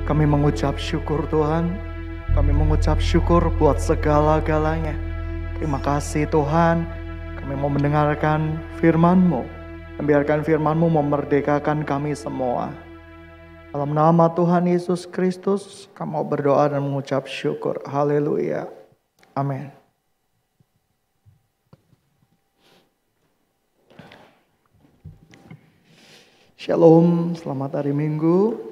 Kami mengucap syukur Tuhan. Kami mengucap syukur buat segala-galanya. Terima kasih Tuhan. Kami mau mendengarkan firman-Mu. Biarkan firman-Mu memerdekakan kami semua. Dalam nama Tuhan Yesus Kristus, kami mau berdoa dan mengucap syukur. Haleluya. Amin. Shalom, selamat hari Minggu.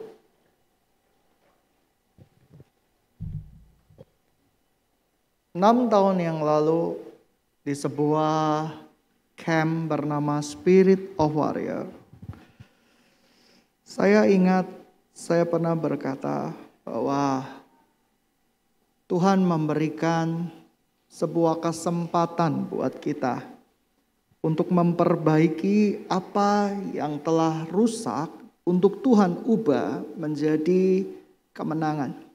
Enam tahun yang lalu di sebuah camp bernama Spirit of Warrior, saya ingat saya pernah berkata bahwa Tuhan memberikan sebuah kesempatan buat kita untuk memperbaiki apa yang telah rusak, untuk Tuhan ubah menjadi kemenangan.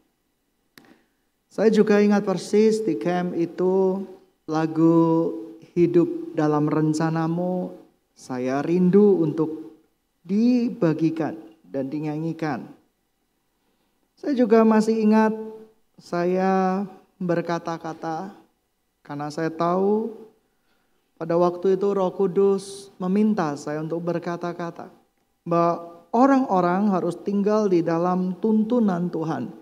Saya juga ingat persis di camp itu lagu Hidup Dalam Rencanamu saya rindu untuk dibagikan dan dinyanyikan. Saya juga masih ingat saya berkata-kata karena saya tahu pada waktu itu Roh Kudus meminta saya untuk berkata-kata bahwa orang-orang harus tinggal di dalam tuntunan Tuhan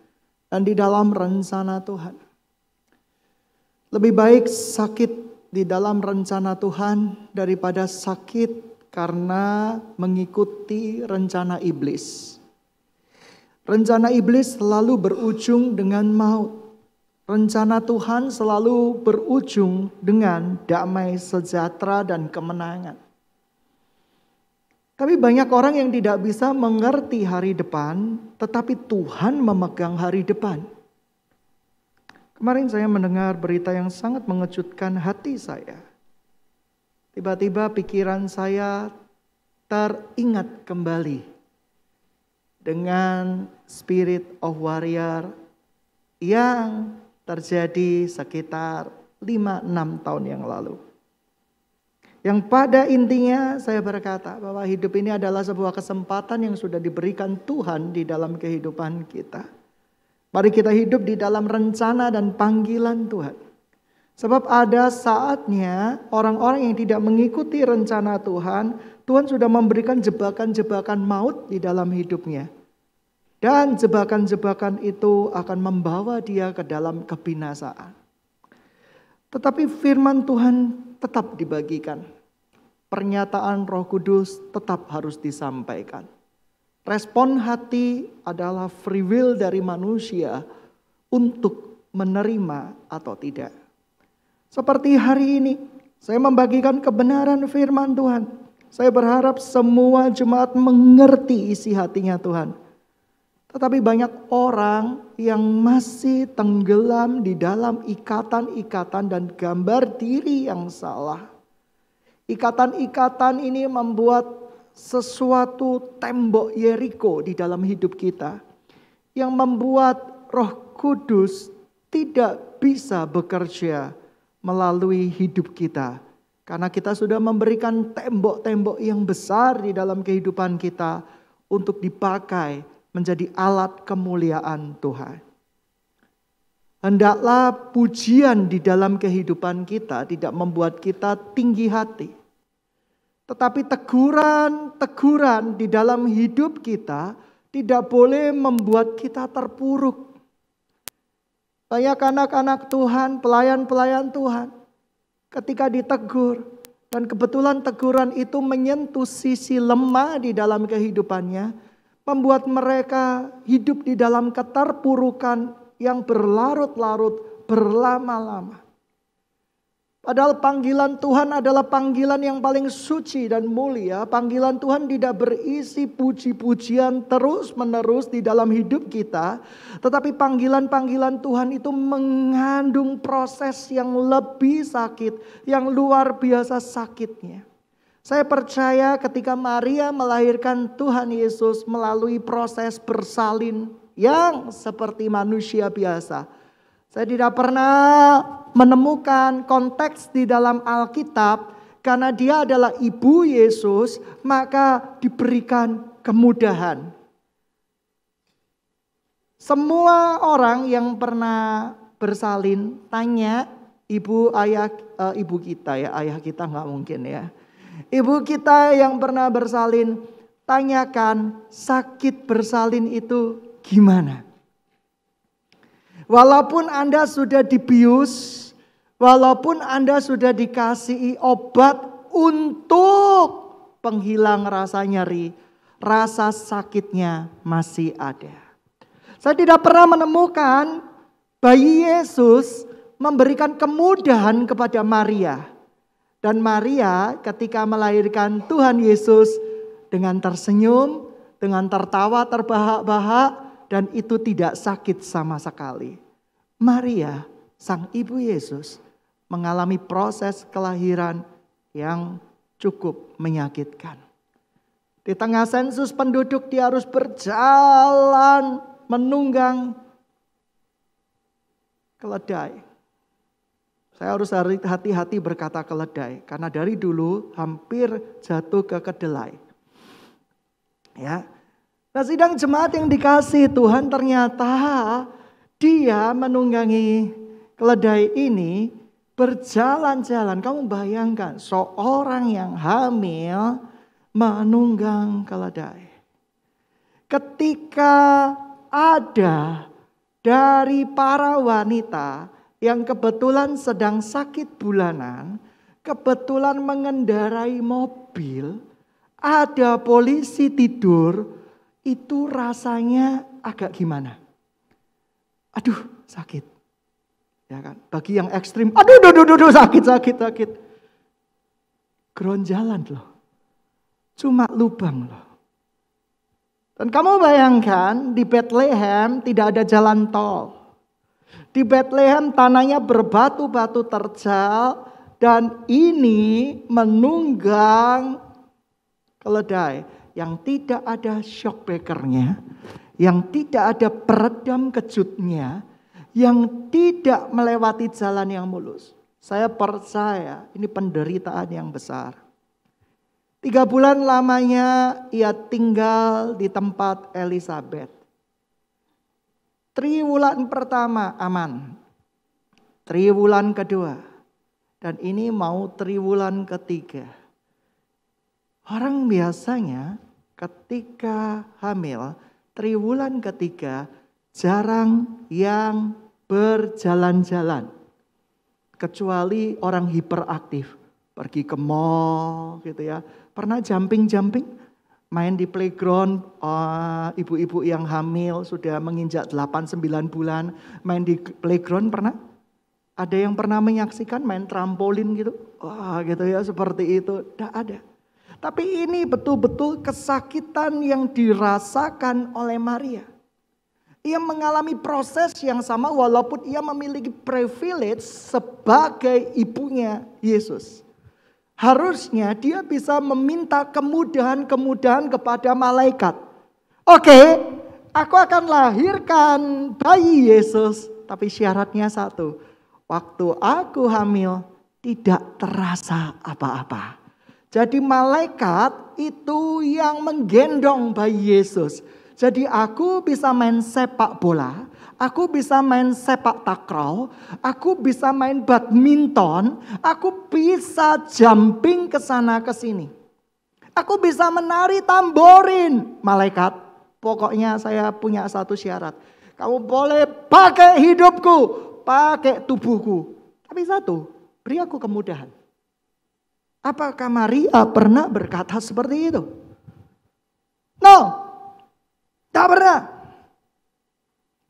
dan di dalam rencana Tuhan. Lebih baik sakit di dalam rencana Tuhan daripada sakit karena mengikuti rencana iblis. Rencana iblis selalu berujung dengan maut. Rencana Tuhan selalu berujung dengan damai sejahtera dan kemenangan. Tapi banyak orang yang tidak bisa mengerti hari depan, tetapi Tuhan memegang hari depan. Kemarin saya mendengar berita yang sangat mengejutkan hati saya. Tiba-tiba pikiran saya teringat kembali dengan Spirit of Warrior yang terjadi sekitar 5-6 tahun yang lalu. Yang pada intinya saya berkata bahwa hidup ini adalah sebuah kesempatan yang sudah diberikan Tuhan di dalam kehidupan kita. Mari kita hidup di dalam rencana dan panggilan Tuhan. Sebab ada saatnya orang-orang yang tidak mengikuti rencana Tuhan, Tuhan sudah memberikan jebakan-jebakan maut di dalam hidupnya. Dan jebakan-jebakan itu akan membawa dia ke dalam kebinasaan. Tetapi firman Tuhan tetap dibagikan. Pernyataan Roh Kudus tetap harus disampaikan. Respon hati adalah free will dari manusia untuk menerima atau tidak. Seperti hari ini, saya membagikan kebenaran firman Tuhan. Saya berharap semua jemaat mengerti isi hatinya Tuhan. Tetapi banyak orang yang masih tenggelam di dalam ikatan-ikatan dan gambar diri yang salah. Ikatan-ikatan ini membuat sesuatu tembok Yeriko di dalam hidup kita. Yang membuat Roh Kudus tidak bisa bekerja melalui hidup kita. Karena kita sudah memberikan tembok-tembok yang besar di dalam kehidupan kita untuk dipakai menjadi alat kemuliaan Tuhan. Hendaklah pujian di dalam kehidupan kita tidak membuat kita tinggi hati. Tetapi teguran-teguran di dalam hidup kita tidak boleh membuat kita terpuruk. Banyak anak-anak Tuhan, pelayan-pelayan Tuhan, ketika ditegur dan kebetulan teguran itu menyentuh sisi lemah di dalam kehidupannya, membuat mereka hidup di dalam keterpurukan yang berlarut-larut, berlama-lama. Padahal panggilan Tuhan adalah panggilan yang paling suci dan mulia. Panggilan Tuhan tidak berisi puji-pujian terus-menerus di dalam hidup kita. Tetapi panggilan-panggilan Tuhan itu mengandung proses yang lebih sakit, yang luar biasa sakitnya. Saya percaya ketika Maria melahirkan Tuhan Yesus melalui proses bersalin yang seperti manusia biasa. Saya tidak pernah menemukan konteks di dalam Alkitab karena dia adalah ibu Yesus maka diberikan kemudahan. Semua orang yang pernah bersalin tanya ibu kita ya, ayah kita nggak mungkin ya. Ibu kita yang pernah bersalin, tanyakan sakit bersalin itu gimana? Walaupun Anda sudah dibius, walaupun Anda sudah dikasihi obat untuk penghilang rasa nyeri, rasa sakitnya masih ada. Saya tidak pernah menemukan bayi Yesus memberikan kemudahan kepada Maria. Dan Maria ketika melahirkan Tuhan Yesus dengan tersenyum, dengan tertawa terbahak-bahak, dan itu tidak sakit sama sekali. Maria, sang ibu Yesus, mengalami proses kelahiran yang cukup menyakitkan. Di tengah sensus penduduk dia harus berjalan menunggang keledai. Saya harus hati-hati berkata keledai, karena dari dulu hampir jatuh ke kedelai. Ya. Nah, sidang jemaat yang dikasihi Tuhan, ternyata dia menunggangi keledai ini berjalan-jalan. Kamu bayangkan seorang yang hamil menunggang keledai. Ketika ada dari para wanita yang kebetulan sedang sakit bulanan, kebetulan mengendarai mobil, ada polisi tidur, itu rasanya agak gimana? Aduh, sakit. Ya kan? Bagi yang ekstrim, aduh, sakit. Geronjalan loh. Cuma lubang loh. Dan kamu bayangkan di Bethlehem tidak ada jalan tol. Di Bethlehem tanahnya berbatu-batu terjal dan ini menunggang keledai yang tidak ada shock breaker-nya, yang tidak ada peredam kejutnya, yang tidak melewati jalan yang mulus. Saya percaya ini penderitaan yang besar. 3 bulan lamanya ia tinggal di tempat Elizabeth. Triwulan pertama aman. Triwulan kedua. Dan ini mau triwulan ketiga. Orang biasanya ketika hamil, triwulan ketiga jarang yang berjalan-jalan. Kecuali orang hiperaktif. Pergi ke mall gitu ya. Pernah jumping-jumping? Main di playground, ibu-ibu yang hamil sudah menginjak 8-9 bulan. Main di playground pernah? Ada yang pernah menyaksikan main trampolin gitu? Wah gitu ya, seperti itu. Tidak ada. Tapi ini betul-betul kesakitan yang dirasakan oleh Maria. Ia mengalami proses yang sama walaupun ia memiliki privilege sebagai ibunya Yesus. Harusnya dia bisa meminta kemudahan-kemudahan kepada malaikat. Oke, aku akan lahirkan bayi Yesus. Tapi syaratnya satu. Waktu aku hamil tidak terasa apa-apa. Jadi malaikat itu yang menggendong bayi Yesus. Jadi aku bisa main sepak bola, aku bisa main sepak takraw, aku bisa main badminton, aku bisa jumping ke sana ke sini. Aku bisa menari tamborin. Malaikat, pokoknya saya punya satu syarat. Kamu boleh pakai hidupku, pakai tubuhku. Tapi satu, beri aku kemudahan. Apakah Maria pernah berkata seperti itu? No. Tak pernah.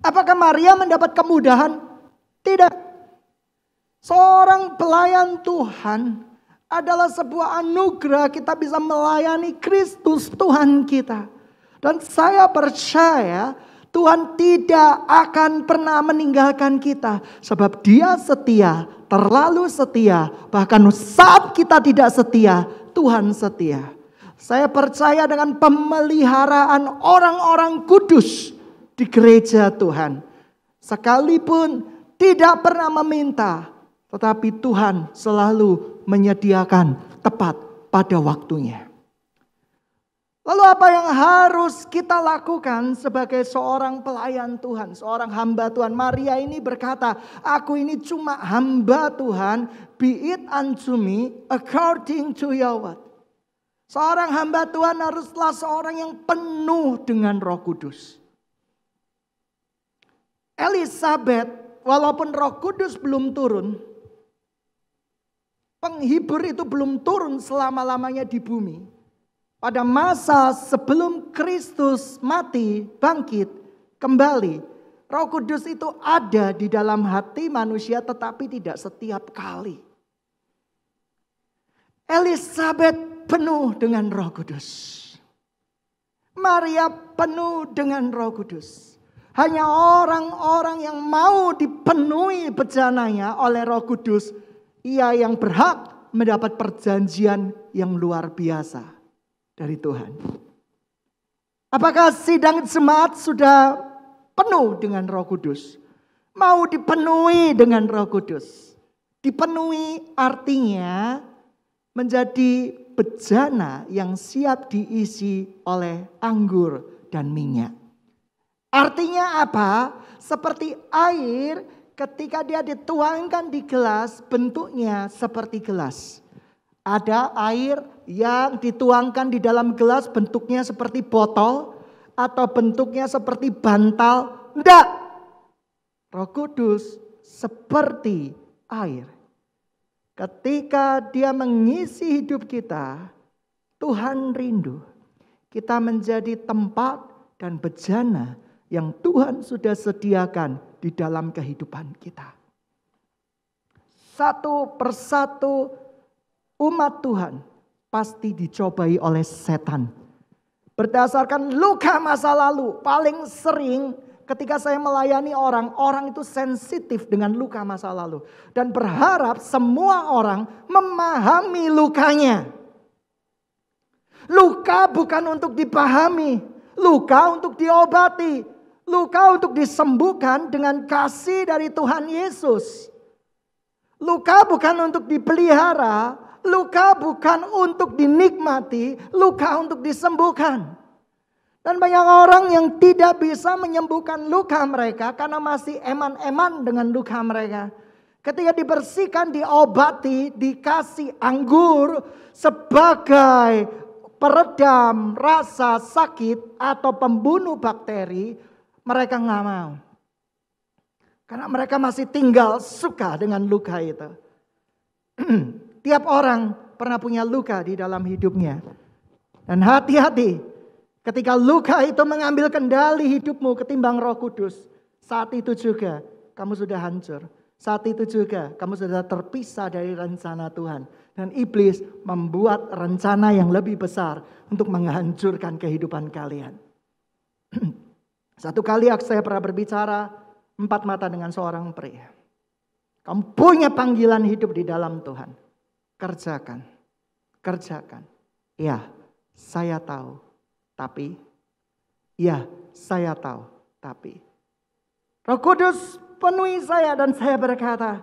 Apakah Maria mendapat kemudahan? Tidak. Seorang pelayan Tuhan adalah sebuah anugerah kita bisa melayani Kristus Tuhan kita. Dan saya percaya Tuhan tidak akan pernah meninggalkan kita. Sebab Dia setia, terlalu setia. Bahkan saat kita tidak setia, Tuhan setia. Saya percaya dengan pemeliharaan orang-orang kudus di gereja Tuhan. Sekalipun tidak pernah meminta, tetapi Tuhan selalu menyediakan tepat pada waktunya. Lalu apa yang harus kita lakukan sebagai seorang pelayan Tuhan, seorang hamba Tuhan? Maria ini berkata, aku ini cuma hamba Tuhan, be it unto me according to your word. Seorang hamba Tuhan haruslah seorang yang penuh dengan Roh Kudus. Elizabeth, walaupun Roh Kudus belum turun, penghibur itu belum turun selama-lamanya di bumi. Pada masa sebelum Kristus mati, bangkit, kembali. Roh Kudus itu ada di dalam hati manusia tetapi tidak setiap kali. Elizabeth penuh dengan Roh Kudus. Maria penuh dengan Roh Kudus. Hanya orang-orang yang mau dipenuhi bejananya oleh Roh Kudus, ia yang berhak mendapat perjanjian yang luar biasa dari Tuhan. Apakah sidang jemaat sudah penuh dengan Roh Kudus? Mau dipenuhi dengan Roh Kudus. Dipenuhi artinya menjadi bejana yang siap diisi oleh anggur dan minyak. Artinya apa? Seperti air ketika dia dituangkan di gelas, bentuknya seperti gelas. Ada air yang dituangkan di dalam gelas bentuknya seperti botol atau bentuknya seperti bantal. Tidak. Roh Kudus seperti air. Ketika dia mengisi hidup kita, Tuhan rindu kita menjadi tempat dan bejana yang Tuhan sudah sediakan di dalam kehidupan kita. Satu persatu umat Tuhan pasti dicobai oleh setan. Berdasarkan luka masa lalu, paling sering ketika saya melayani orang, orang itu sensitif dengan luka masa lalu. Dan berharap semua orang memahami lukanya. Luka bukan untuk dipahami, luka untuk diobati, luka untuk disembuhkan dengan kasih dari Tuhan Yesus. Luka bukan untuk dipelihara, luka bukan untuk dinikmati, luka untuk disembuhkan. Dan banyak orang yang tidak bisa menyembuhkan luka mereka karena masih eman-eman dengan luka mereka. Ketika dibersihkan, diobati, dikasih anggur sebagai peredam rasa sakit atau pembunuh bakteri, mereka nggak mau. Karena mereka masih tinggal suka dengan luka itu. Tiap orang pernah punya luka di dalam hidupnya. Dan hati-hati ketika luka itu mengambil kendali hidupmu ketimbang Roh Kudus. Saat itu juga kamu sudah hancur. Saat itu juga kamu sudah terpisah dari rencana Tuhan. Dan iblis membuat rencana yang lebih besar untuk menghancurkan kehidupan kalian. Satu kali saya pernah berbicara 4 mata dengan seorang pria. Kamu punya panggilan hidup di dalam Tuhan. Kerjakan. Kerjakan. Ya, saya tahu. Tapi. Ya, saya tahu. Tapi. Roh Kudus penuhi saya dan saya berkata.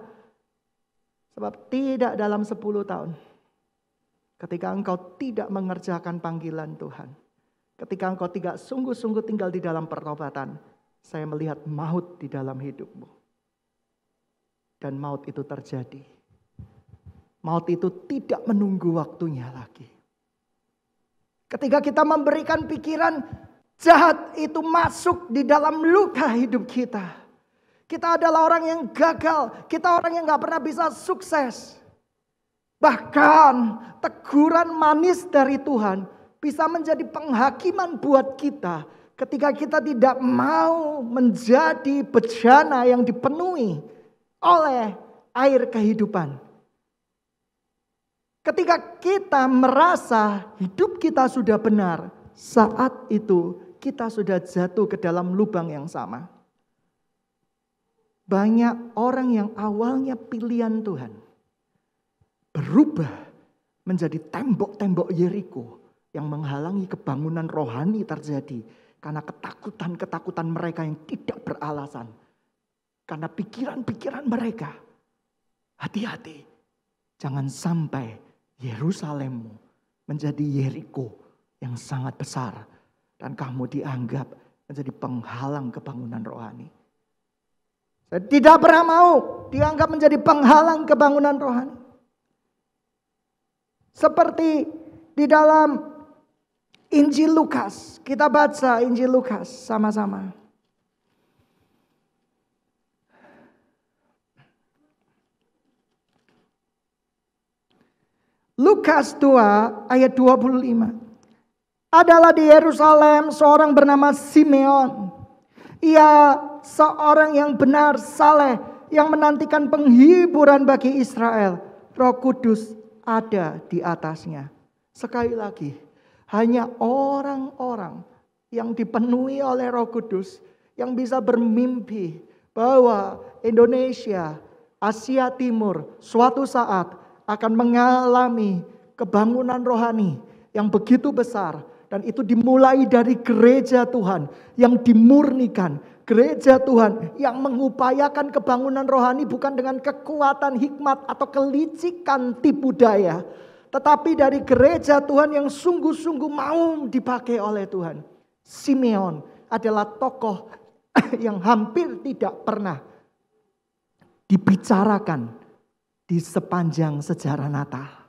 Sebab tidak dalam 10 tahun. Ketika engkau tidak mengerjakan panggilan Tuhan. Ketika engkau tidak sungguh-sungguh tinggal di dalam pertobatan. Saya melihat maut di dalam hidupmu. Dan maut itu terjadi. Maut itu tidak menunggu waktunya lagi. Ketika kita memberikan pikiran jahat itu masuk di dalam luka hidup kita. Kita adalah orang yang gagal. Kita orang yang gak pernah bisa sukses. Bahkan teguran manis dari Tuhan bisa menjadi penghakiman buat kita. Ketika kita tidak mau menjadi bejana yang dipenuhi oleh air kehidupan. Ketika kita merasa hidup kita sudah benar, saat itu kita sudah jatuh ke dalam lubang yang sama. Banyak orang yang awalnya pilihan Tuhan berubah menjadi tembok-tembok Yeriko yang menghalangi kebangunan rohani terjadi karena ketakutan-ketakutan mereka yang tidak beralasan. Karena pikiran-pikiran mereka. Hati-hati. Jangan sampai Yerusalemmu menjadi Yeriko yang sangat besar. Dan kamu dianggap menjadi penghalang kebangunan rohani. Saya tidak pernah mau dianggap menjadi penghalang kebangunan rohani. Seperti di dalam Injil Lukas. Kita baca Injil Lukas sama-sama. Lukas 2 ayat 25. Adalah di Yerusalem seorang bernama Simeon. Ia seorang yang benar, saleh, yang menantikan penghiburan bagi Israel. Roh Kudus ada di atasnya. Sekali lagi, hanya orang-orang yang dipenuhi oleh Roh Kudus yang bisa bermimpi bahwa Indonesia, Asia Timur suatu saat akan mengalami kebangunan rohani yang begitu besar. Dan itu dimulai dari gereja Tuhan yang dimurnikan. Gereja Tuhan yang mengupayakan kebangunan rohani bukan dengan kekuatan hikmat atau kelicikan tipu daya. Tetapi dari gereja Tuhan yang sungguh-sungguh mau dipakai oleh Tuhan. Simeon adalah tokoh yang hampir tidak pernah dibicarakan di sepanjang sejarah Natal.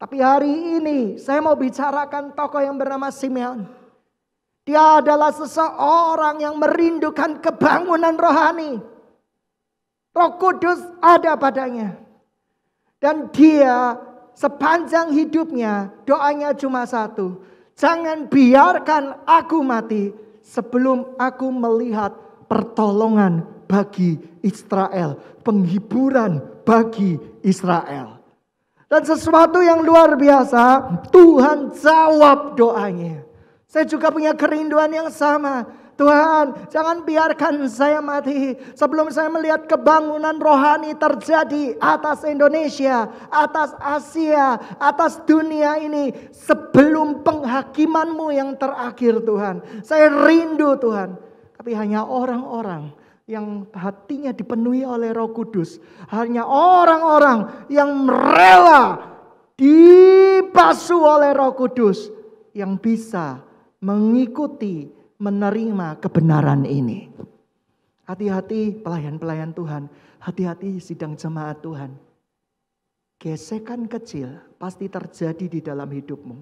Tapi hari ini saya mau bicarakan tokoh yang bernama Simeon. Dia adalah seseorang yang merindukan kebangunan rohani. Roh Kudus ada padanya. Dan dia sepanjang hidupnya doanya cuma satu. Jangan biarkan aku mati sebelum aku melihat pertolongan bagi Israel. Penghiburan bagi Israel. Dan sesuatu yang luar biasa, Tuhan jawab doanya. Saya juga punya kerinduan yang sama. Tuhan, jangan biarkan saya mati sebelum saya melihat kebangunan rohani terjadi atas Indonesia, atas Asia, atas dunia ini. Sebelum penghakiman-Mu yang terakhir Tuhan. Saya rindu Tuhan. Tapi hanya orang-orang yang hatinya dipenuhi oleh Roh Kudus. Hanya orang-orang yang rela dibasuh oleh Roh Kudus yang bisa mengikuti, menerima kebenaran ini. Hati-hati pelayan-pelayan Tuhan, hati-hati sidang jemaat Tuhan. Gesekan kecil pasti terjadi di dalam hidupmu.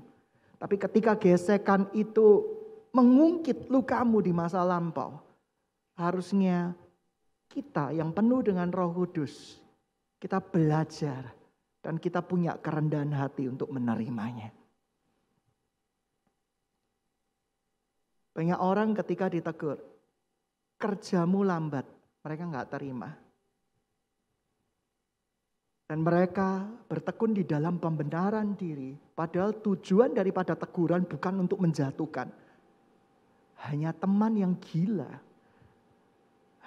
Tapi ketika gesekan itu mengungkit lukamu di masa lampau, harusnya kita yang penuh dengan Roh Kudus, kita belajar dan kita punya kerendahan hati untuk menerimanya. Banyak orang ketika ditegur, kerjamu lambat, mereka nggak terima. Dan mereka bertekun di dalam pembenaran diri, padahal tujuan daripada teguran bukan untuk menjatuhkan. Hanya teman yang gila,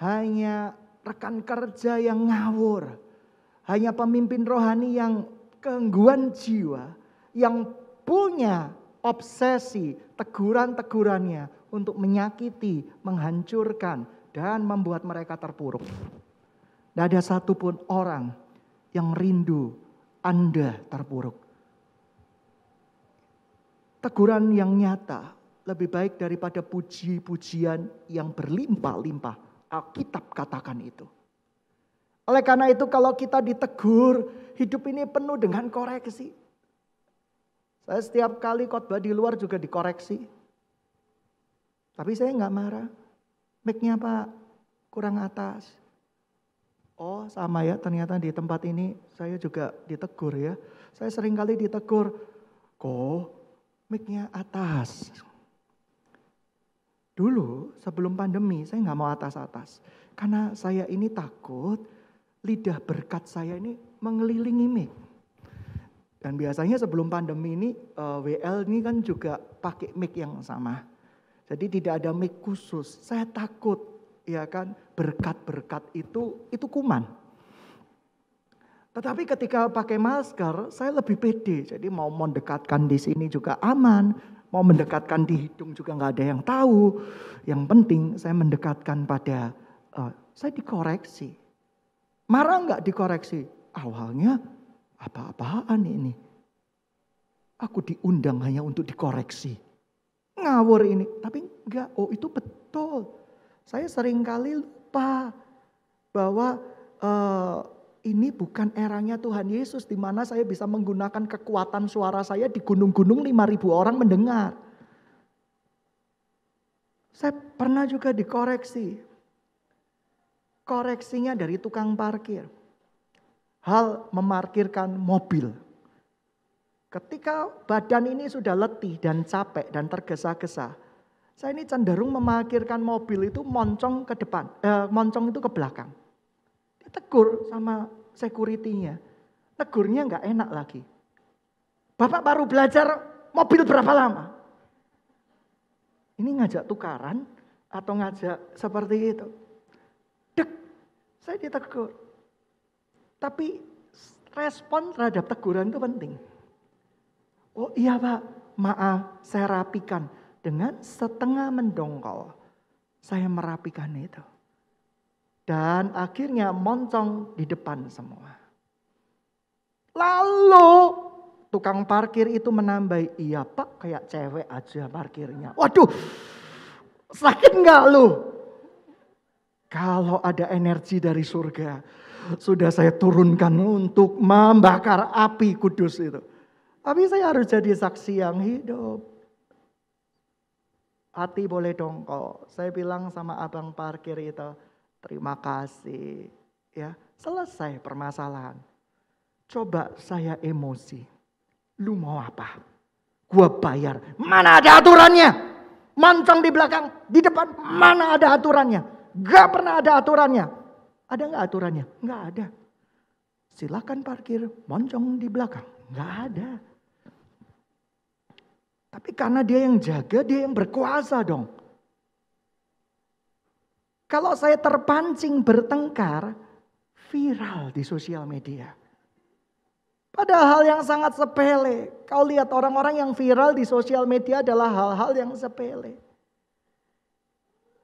hanya rekan kerja yang ngawur, hanya pemimpin rohani yang gangguan jiwa, yang punya obsesi teguran-tegurannya untuk menyakiti, menghancurkan, dan membuat mereka terpuruk. Tidak ada satupun orang yang rindu Anda terpuruk. Teguran yang nyata lebih baik daripada puji-pujian yang berlimpah-limpah. Alkitab katakan itu. Oleh karena itu kalau kita ditegur, hidup ini penuh dengan koreksi. Saya setiap kali khotbah di luar juga dikoreksi. Tapi saya nggak marah. Mic-nya Pak kurang atas. Oh sama ya, ternyata di tempat ini saya juga ditegur ya. Saya sering kali ditegur, kok mic-nya atas. Dulu sebelum pandemi saya nggak mau atas-atas. Karena saya ini takut lidah berkat saya ini mengelilingi mic. Dan biasanya sebelum pandemi ini WL ini kan juga pakai mic yang sama. Jadi tidak ada mic khusus. Saya takut ya kan berkat-berkat itu kuman. Tetapi ketika pakai masker saya lebih pede. Jadi mau mendekatkan di sini juga aman. Mau mendekatkan di hidung juga nggak ada yang tahu. Yang penting saya mendekatkan pada saya dikoreksi. Marah nggak dikoreksi? Awalnya apa-apaan ini? Aku diundang hanya untuk dikoreksi. Ngawur ini. Tapi enggak, oh itu betul. Saya seringkali lupa bahwa ini bukan eranya Tuhan Yesus di mana saya bisa menggunakan kekuatan suara saya di gunung-gunung 5.000 orang mendengar. Saya pernah juga dikoreksi. Koreksinya dari tukang parkir. Hal memarkirkan mobil. Ketika badan ini sudah letih dan capek dan tergesa-gesa, saya ini cenderung memarkirkan mobil itu moncong ke depan, moncong itu ke belakang. Ditegur sama security-nya. Negurnya nggak enak lagi. Bapak baru belajar mobil berapa lama? Ini ngajak tukaran atau ngajak seperti itu? Dek, saya ditegur. Tapi respon terhadap teguran itu penting. Oh iya Pak, maaf saya rapikan. Dengan setengah mendongkol, saya merapikan itu. Dan akhirnya moncong di depan semua. Lalu tukang parkir itu menambah, iya Pak kayak cewek aja parkirnya. Waduh, sakit nggak lu? Kalau ada energi dari surga, sudah saya turunkan untuk membakar api kudus itu. Tapi saya harus jadi saksi yang hidup. Hati boleh dongkol. Saya bilang sama abang parkir itu, terima kasih. Ya, selesai permasalahan. Coba saya emosi. Lu mau apa? Gua bayar. Mana ada aturannya? Moncong di belakang, di depan, mana ada aturannya? Gak pernah ada aturannya. Ada gak aturannya? Gak ada. Silakan parkir, moncong di belakang. Gak ada. Tapi karena dia yang jaga, dia yang berkuasa dong. Kalau saya terpancing bertengkar, viral di sosial media. Padahal yang sangat sepele. Kau lihat orang-orang yang viral di sosial media adalah hal-hal yang sepele.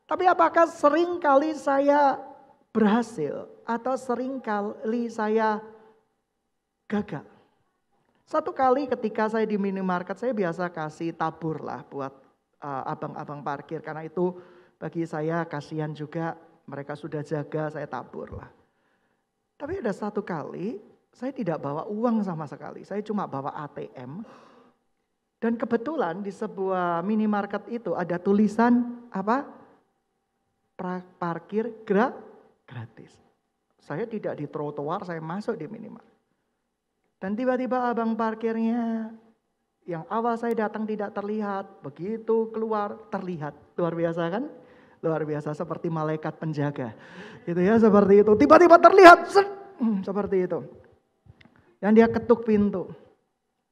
Tapi apakah sering kali saya berhasil atau sering kali saya gagal? Satu kali ketika saya di minimarket, saya biasa kasih tabur lah buat abang-abang parkir. Karena itu bagi saya kasihan juga, mereka sudah jaga, saya tabur lah. Tapi ada satu kali, saya tidak bawa uang sama sekali. Saya cuma bawa ATM. Dan kebetulan di sebuah minimarket itu ada tulisan apa? Parkir gratis. Saya tidak di trotoar, saya masuk di minimarket. Dan tiba-tiba abang parkirnya yang awal saya datang tidak terlihat. Begitu keluar terlihat. Luar biasa kan? Luar biasa seperti malaikat penjaga. Gitu ya, seperti itu. Tiba-tiba terlihat. Seperti itu. Dan dia ketuk pintu.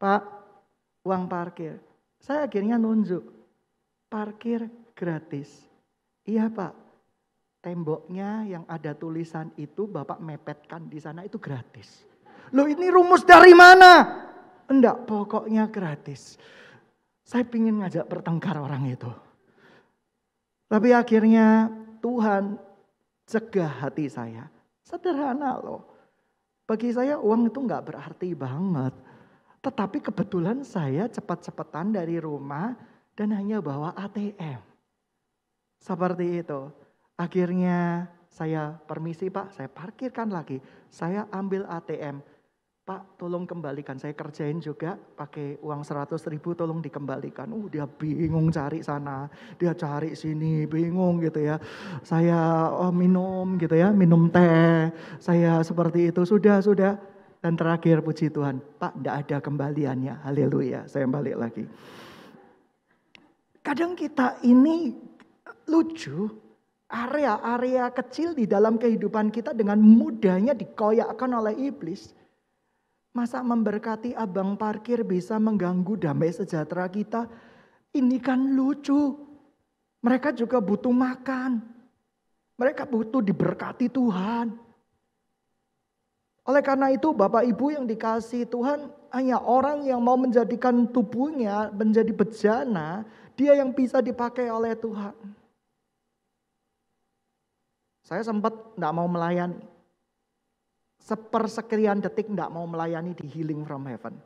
Pak, uang parkir. Saya akhirnya nunjuk. Parkir gratis. Iya Pak. Temboknya yang ada tulisan itu Bapak mepetkan di sana itu gratis. Loh ini rumus dari mana? Enggak, pokoknya gratis. Saya ingin ngajak bertengkar orang itu. Tapi akhirnya Tuhan cegah hati saya. Sederhana loh. Bagi saya uang itu enggak berarti banget. Tetapi kebetulan saya cepat-cepatan dari rumah dan hanya bawa ATM. Seperti itu. Akhirnya saya permisi Pak, saya parkirkan lagi. Saya ambil ATM. Pak tolong kembalikan, saya kerjain juga pakai uang 100.000 tolong dikembalikan. Dia bingung cari sana, dia cari sini, bingung gitu ya. Saya minum gitu ya, minum teh, saya seperti itu, sudah. Dan terakhir puji Tuhan, Pak enggak ada kembaliannya, haleluya, saya balik lagi. Kadang kita ini lucu, area-area kecil di dalam kehidupan kita dengan mudahnya dikoyakkan oleh iblis. Masa memberkati abang parkir bisa mengganggu damai sejahtera kita? Ini kan lucu. Mereka juga butuh makan. Mereka butuh diberkati Tuhan. Oleh karena itu Bapak Ibu yang dikasihi Tuhan, hanya orang yang mau menjadikan tubuhnya menjadi bejana, dia yang bisa dipakai oleh Tuhan. Saya sempat tidak mau melayani. Sepersekian detik tidak mau melayani di Healing from Heaven.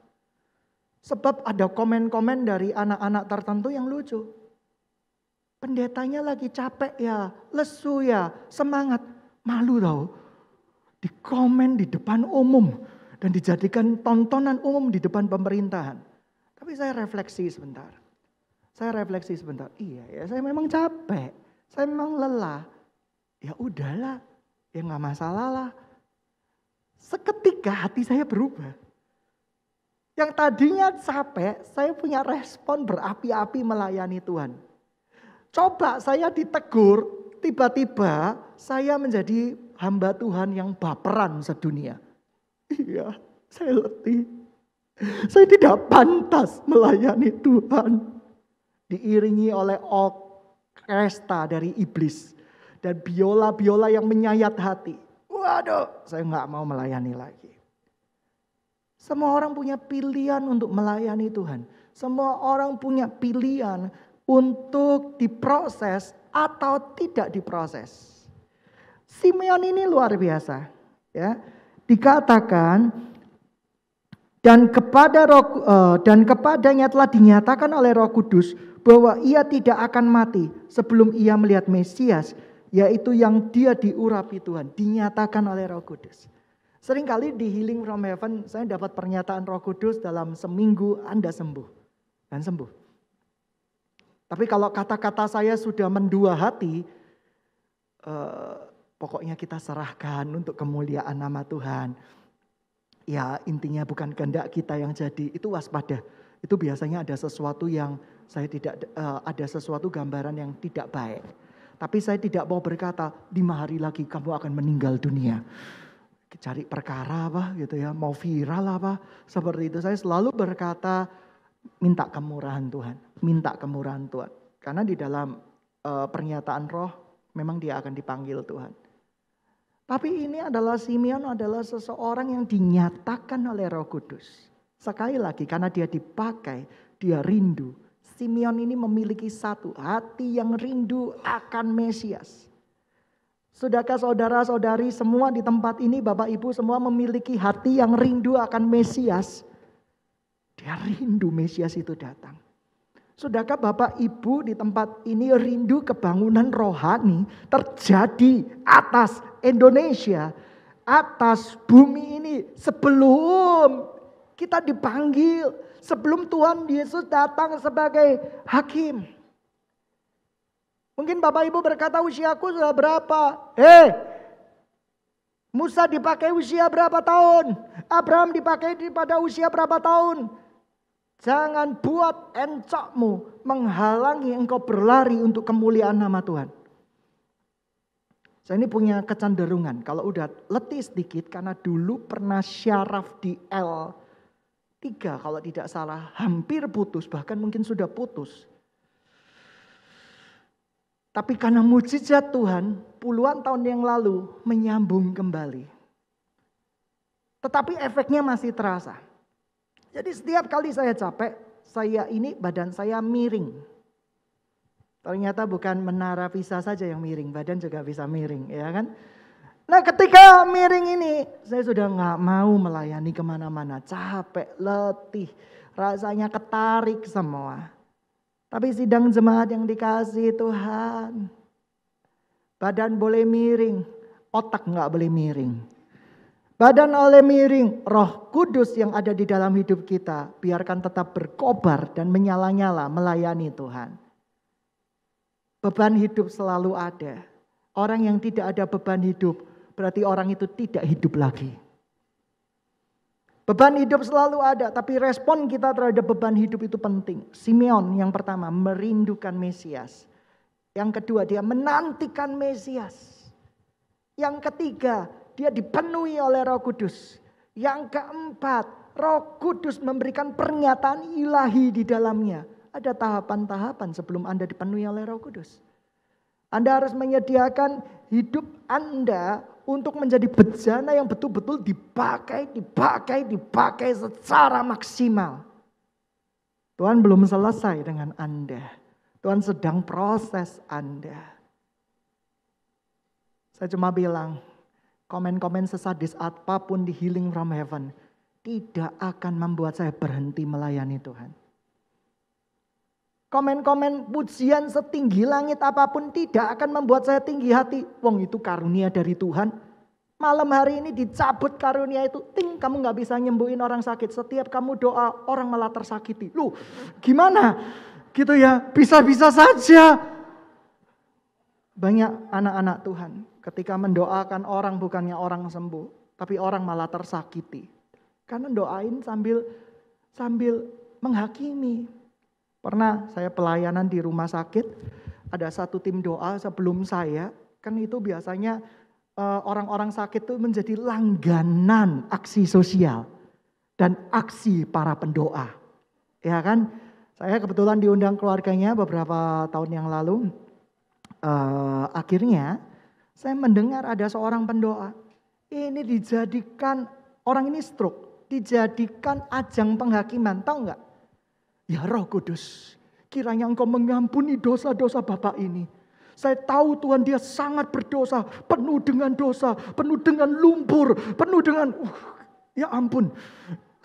Sebab ada komen-komen dari anak-anak tertentu yang lucu. Pendetanya lagi capek ya, lesu ya, semangat. Malu tau. Dikomen di depan umum dan dijadikan tontonan umum di depan pemerintahan. Tapi saya refleksi sebentar. Iya ya, saya memang capek. Saya memang lelah. Ya udahlah, ya gak masalah lah. Seketika hati saya berubah. Yang tadinya capek, saya punya respon berapi-api melayani Tuhan. Coba saya ditegur, tiba-tiba saya menjadi hamba Tuhan yang baperan sedunia. Iya, saya letih. Saya tidak pantas melayani Tuhan. Diiringi oleh orkestra dari iblis. Dan biola-biola yang menyayat hati. Waduh, saya gak mau melayani lagi. Semua orang punya pilihan untuk melayani Tuhan. Semua orang punya pilihan untuk diproses atau tidak diproses. Simeon ini luar biasa, ya. Dikatakan dan kepadanya telah dinyatakan oleh Roh Kudus bahwa ia tidak akan mati sebelum ia melihat Mesias, yaitu yang dia diurapi Tuhan, dinyatakan oleh Roh Kudus. Seringkali di Healing from Heaven saya dapat pernyataan Roh Kudus dalam seminggu Anda sembuh. Dan sembuh. Tapi kalau kata-kata saya sudah mendua hati, pokoknya kita serahkan untuk kemuliaan nama Tuhan. Ya intinya bukan kehendak kita yang jadi, itu waspada. Itu biasanya ada sesuatu yang ada sesuatu gambaran yang tidak baik. Tapi saya tidak mau berkata 5 hari lagi kamu akan meninggal dunia. Cari perkara apa gitu ya, mau viral apa, seperti itu. Saya selalu berkata minta kemurahan Tuhan, minta kemurahan Tuhan. Karena di dalam pernyataan roh memang dia akan dipanggil Tuhan. Tapi ini adalah Simeon adalah seseorang yang dinyatakan oleh Roh Kudus. Sekali lagi karena dia dipakai, dia rindu. Simeon ini memiliki satu hati yang rindu akan Mesias. Sudahkah saudara-saudari semua di tempat ini, Bapak Ibu semua memiliki hati yang rindu akan Mesias? Dia rindu Mesias itu datang. Sudahkah Bapak Ibu di tempat ini rindu kebangunan rohani terjadi atas Indonesia, atas bumi ini sebelum kita dipanggil, sebelum Tuhan Yesus datang sebagai hakim? Mungkin Bapak Ibu berkata usiaku sudah berapa? Musa dipakai usia berapa tahun? Abraham dipakai pada usia berapa tahun? Jangan buat encokmu menghalangi engkau berlari untuk kemuliaan nama Tuhan. Saya ini punya kecenderungan kalau udah letih sedikit karena dulu pernah syaraf di L3 kalau tidak salah, hampir putus, bahkan mungkin sudah putus. Tapi karena mujizat Tuhan puluhan tahun yang lalu menyambung kembali. Tetapi efeknya masih terasa. Jadi setiap kali saya capek, badan saya miring. Ternyata bukan menara Pisa saja yang miring, badan juga bisa miring, ya kan? Nah ketika miring ini, saya sudah gak mau melayani kemana-mana. Capek, letih, rasanya ketarik semua. Tapi sidang jemaat yang dikasihi Tuhan, badan boleh miring, otak gak boleh miring. Badan oleh miring, Roh Kudus yang ada di dalam hidup kita, biarkan tetap berkobar dan menyala-nyala melayani Tuhan. Beban hidup selalu ada. Orang yang tidak ada beban hidup, berarti orang itu tidak hidup lagi. Beban hidup selalu ada, tapi respon kita terhadap beban hidup itu penting. Simeon yang pertama merindukan Mesias. Yang kedua dia menantikan Mesias. Yang ketiga dia dipenuhi oleh Roh Kudus. Yang keempat Roh Kudus memberikan pernyataan ilahi di dalamnya. Ada tahapan-tahapan sebelum Anda dipenuhi oleh Roh Kudus. Anda harus menyediakan hidup Anda untuk menjadi bejana yang betul-betul dipakai secara maksimal. Tuhan belum selesai dengan Anda. Tuhan sedang proses Anda. Saya cuma bilang, komen-komen sesadis apapun di Healing from Heaven, tidak akan membuat saya berhenti melayani Tuhan. Komen-komen pujian setinggi langit apapun tidak akan membuat saya tinggi hati. Wong itu karunia dari Tuhan. Malam hari ini dicabut karunia itu. Kamu gak bisa nyembuhin orang sakit. Setiap kamu doa orang malah tersakiti. Loh gimana? Gitu ya, bisa-bisa saja. Banyak anak-anak Tuhan ketika mendoakan orang bukannya orang sembuh. Tapi orang malah tersakiti. Karena doain sambil menghakimi. Pernah saya pelayanan di rumah sakit, ada satu tim doa sebelum saya, kan itu biasanya orang-orang sakit itu menjadi langganan aksi sosial dan aksi para pendoa. Ya kan, saya kebetulan diundang keluarganya beberapa tahun yang lalu. Akhirnya saya mendengar ada seorang pendoa, ini dijadikan, orang ini stroke, dijadikan ajang penghakiman, tahu nggak? Ya Roh Kudus, kiranya Engkau mengampuni dosa-dosa Bapak ini. Saya tahu Tuhan dia sangat berdosa, penuh dengan dosa, penuh dengan lumpur, penuh dengan, ya ampun.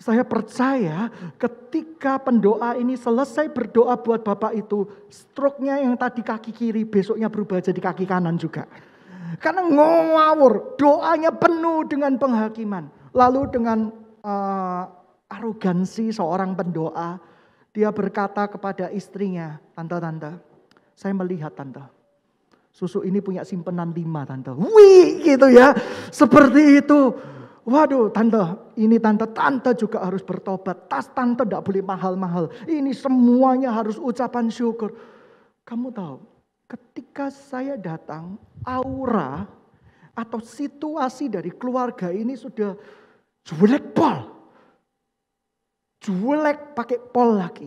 Saya percaya ketika pendoa ini selesai berdoa buat Bapak itu, stroke-nya yang tadi kaki kiri besoknya berubah jadi kaki kanan juga. Karena ngawur, doanya penuh dengan penghakiman. Lalu dengan arogansi seorang pendoa, dia berkata kepada istrinya, tante, saya melihat tante, susu ini punya simpenan 5 tante. Wih gitu ya, seperti itu. Waduh tante, ini tante juga harus bertobat. Tas tante tidak boleh mahal-mahal. Ini semuanya harus ucapan syukur. Kamu tahu, ketika saya datang, aura atau situasi dari keluarga ini sudah jelek pol. Jelek pakai pol lagi.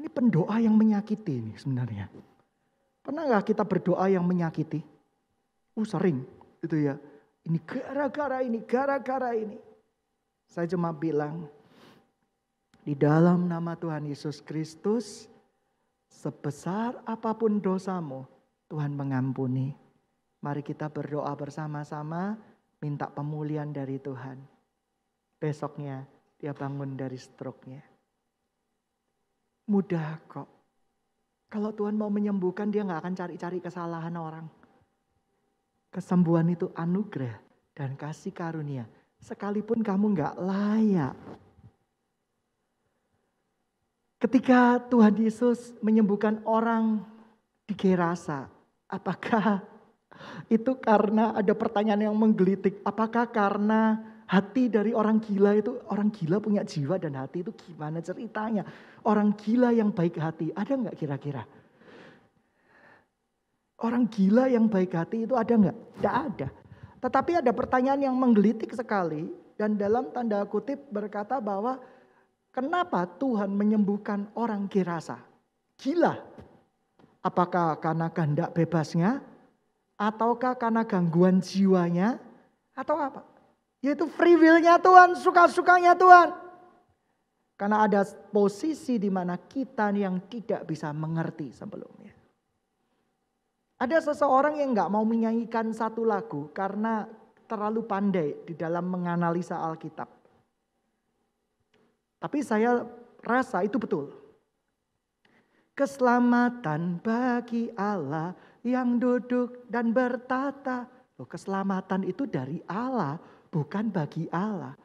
Ini pendoa yang menyakiti ini sebenarnya. Pernah gak kita berdoa yang menyakiti? Sering itu ya. Ini gara-gara ini. Saya cuma bilang, di dalam nama Tuhan Yesus Kristus, sebesar apapun dosamu, Tuhan mengampuni. Mari kita berdoa bersama-sama, minta pemulihan dari Tuhan. Besoknya dia bangun dari stroke-nya. Mudah kok. Kalau Tuhan mau menyembuhkan, dia gak akan cari-cari kesalahan orang. Kesembuhan itu anugerah dan kasih karunia. Sekalipun kamu gak layak. Ketika Tuhan Yesus menyembuhkan orang di Gerasa, apakah itu karena ada pertanyaan yang menggelitik? Apakah karena hati dari orang gila itu, orang gila punya jiwa dan hati itu gimana ceritanya? Orang gila yang baik hati, ada gak kira-kira? Orang gila yang baik hati itu ada nggak? Tidak ada. Tetapi ada pertanyaan yang menggelitik sekali. Dan dalam tanda kutip berkata bahwa kenapa Tuhan menyembuhkan orang Gerasa? Gila. Apakah karena kehendak bebasnya? Ataukah karena gangguan jiwanya? Atau apa? Yaitu free will-nya Tuhan, suka-sukanya Tuhan. Karena ada posisi di mana kita yang tidak bisa mengerti sebelumnya. Ada seseorang yang gak mau menyanyikan satu lagu karena terlalu pandai di dalam menganalisa Alkitab. Tapi saya rasa itu betul. Keselamatan bagi Allah yang duduk dan bertata. Loh, keselamatan itu dari Allah, bukan bagi Allah.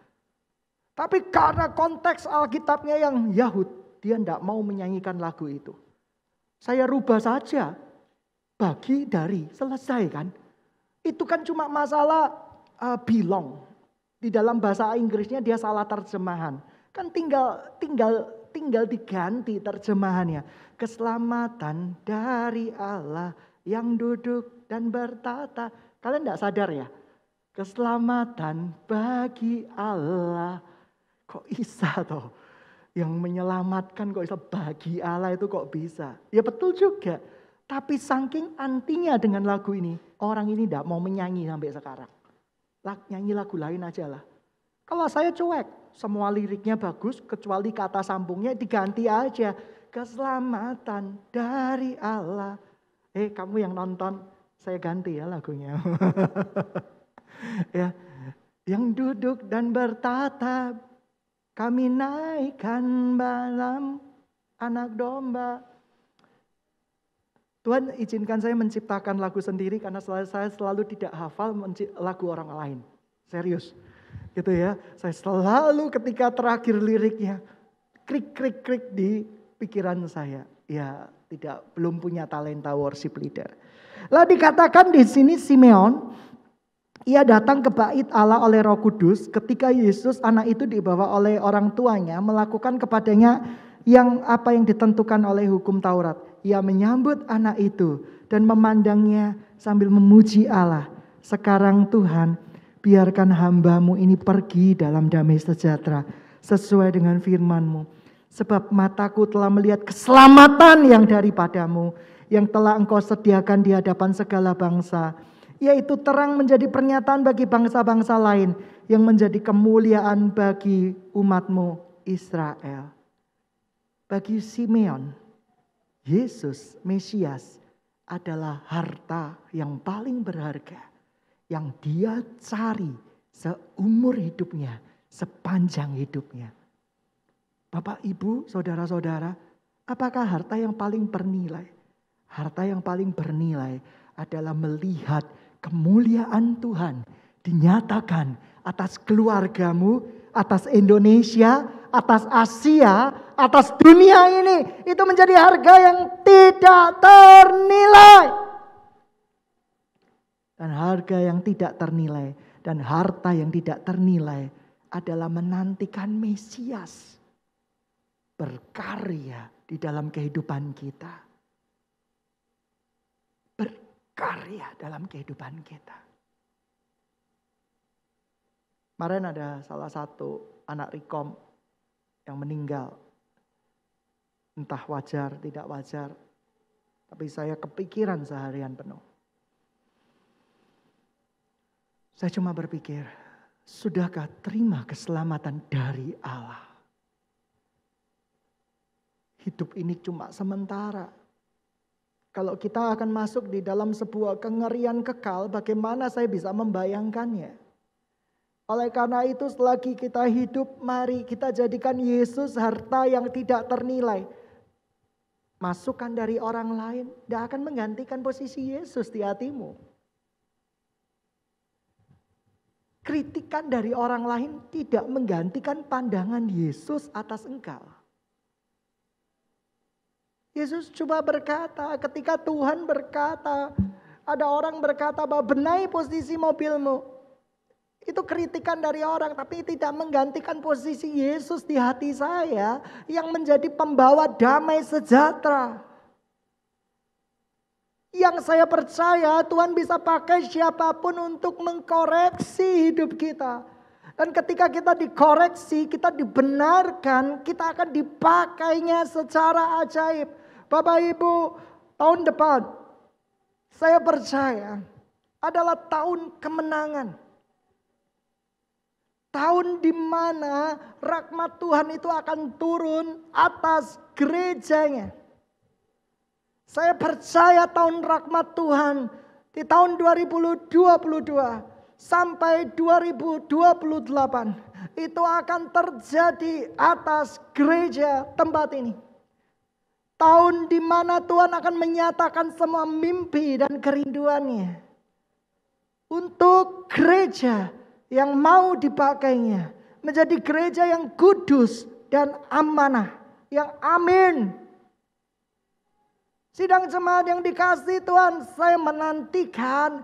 Tapi karena konteks Alkitabnya yang Yahud, dia gak mau menyanyikan lagu itu. Saya rubah saja. Bagi dari, selesai kan. Itu kan cuma masalah belong. Di dalam bahasa Inggrisnya dia salah terjemahan. Kan tinggal diganti terjemahannya. Keselamatan dari Allah yang duduk dan bertata. Kalian tidak sadar ya? Keselamatan bagi Allah. Kok bisa toh? Yang menyelamatkan kok bisa bagi Allah itu kok bisa? Ya betul juga. Tapi saking antinya dengan lagu ini, orang ini tidak mau menyanyi sampai sekarang. Nyanyi lagu lain aja lah. Kalau saya cuek, semua liriknya bagus, kecuali kata sambungnya diganti aja. Keselamatan dari Allah. Kamu yang nonton, saya ganti ya lagunya. Ya, yang duduk dan bertatap. Kami naikkan malam anak domba. Tuhan izinkan saya menciptakan lagu sendiri karena saya selalu tidak hafal lagu orang lain. Serius. Gitu ya. Saya selalu ketika terakhir liriknya krik di pikiran saya. Ya, belum punya talenta worship leader. Lalu dikatakan di sini Simeon, ia datang ke bait Allah oleh Roh Kudus ketika Yesus anak itu dibawa oleh orang tuanya melakukan kepadanya apa yang ditentukan oleh hukum Taurat. Ia menyambut anak itu dan memandangnya sambil memuji Allah. Sekarang Tuhan, biarkan hamba-Mu ini pergi dalam damai sejahtera sesuai dengan firman-Mu. Sebab mataku telah melihat keselamatan yang daripada-Mu, yang telah Engkau sediakan di hadapan segala bangsa. Yaitu terang menjadi pernyataan bagi bangsa-bangsa lain, yang menjadi kemuliaan bagi umat-Mu Israel. Bagi Simeon, Yesus Mesias adalah harta yang paling berharga, yang dia cari seumur hidupnya, sepanjang hidupnya. Bapak, Ibu, saudara-saudara, apakah harta yang paling bernilai? Harta yang paling bernilai adalah melihat kemuliaan Tuhan dinyatakan atas keluargamu, atas Indonesia, atas Asia, atas dunia ini. Itu menjadi harga yang tidak ternilai. Dan harga yang tidak ternilai dan harta yang tidak ternilai adalah menantikan Mesias berkarya di dalam kehidupan kita. Berkarya dalam kehidupan kita. Kemarin ada salah satu anak Rikom yang meninggal. Entah wajar, tidak wajar. Tapi saya kepikiran seharian penuh. Saya cuma berpikir, sudahkah terima keselamatan dari Allah? Hidup ini cuma sementara. Kalau kita akan masuk di dalam sebuah kengerian kekal, bagaimana saya bisa membayangkannya? Oleh karena itu selagi kita hidup, mari kita jadikan Yesus harta yang tidak ternilai. Masukan dari orang lain tidak akan menggantikan posisi Yesus di hatimu. Kritikan dari orang lain tidak menggantikan pandangan Yesus atas engkau. Yesus coba berkata, ketika Tuhan berkata, ada orang berkata bahwa benahi posisi mobilmu. Itu kritikan dari orang, tapi tidak menggantikan posisi Yesus di hati saya yang menjadi pembawa damai sejahtera. Yang saya percaya Tuhan bisa pakai siapapun untuk mengkoreksi hidup kita. Dan ketika kita dikoreksi, kita dibenarkan, kita akan dipakainya secara ajaib. Bapak Ibu, tahun depan saya percaya adalah tahun kemenangan. Tahun di mana rahmat Tuhan itu akan turun atas gerejanya. Saya percaya tahun rahmat Tuhan di tahun 2022 sampai 2028 itu akan terjadi atas gereja tempat ini. Tahun di mana Tuhan akan menyatakan semua mimpi dan kerinduannya untuk gereja yang mau dipakainya menjadi gereja yang kudus dan amanah, yang amin. Sidang jemaat yang dikasihi Tuhan, saya menantikan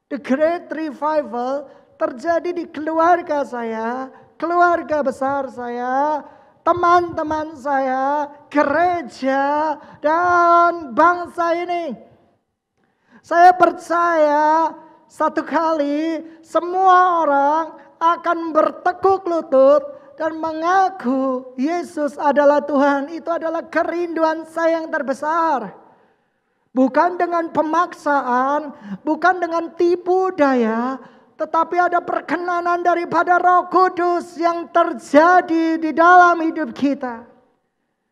the great revival terjadi di keluarga saya, keluarga besar saya, teman-teman saya, gereja, dan bangsa ini. Saya percaya satu kali semua orang akan bertekuk lutut dan mengaku Yesus adalah Tuhan. Itu adalah kerinduan saya yang terbesar. Bukan dengan pemaksaan, bukan dengan tipu daya, tetapi ada perkenanan daripada Roh Kudus yang terjadi di dalam hidup kita.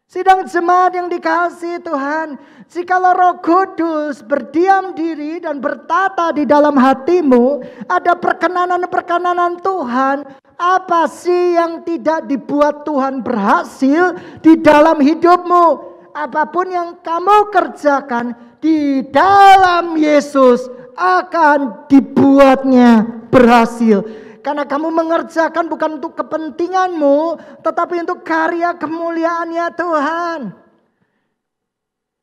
Sidang jemaat yang dikasihi Tuhan, jikalau Roh Kudus berdiam diri dan bertata di dalam hatimu, ada perkenanan-perkenanan Tuhan, apa sih yang tidak dibuat Tuhan berhasil di dalam hidupmu? Apapun yang kamu kerjakan di dalam Yesus akan dibuatnya berhasil. Karena kamu mengerjakan bukan untuk kepentinganmu, tetapi untuk karya kemuliaannya Tuhan.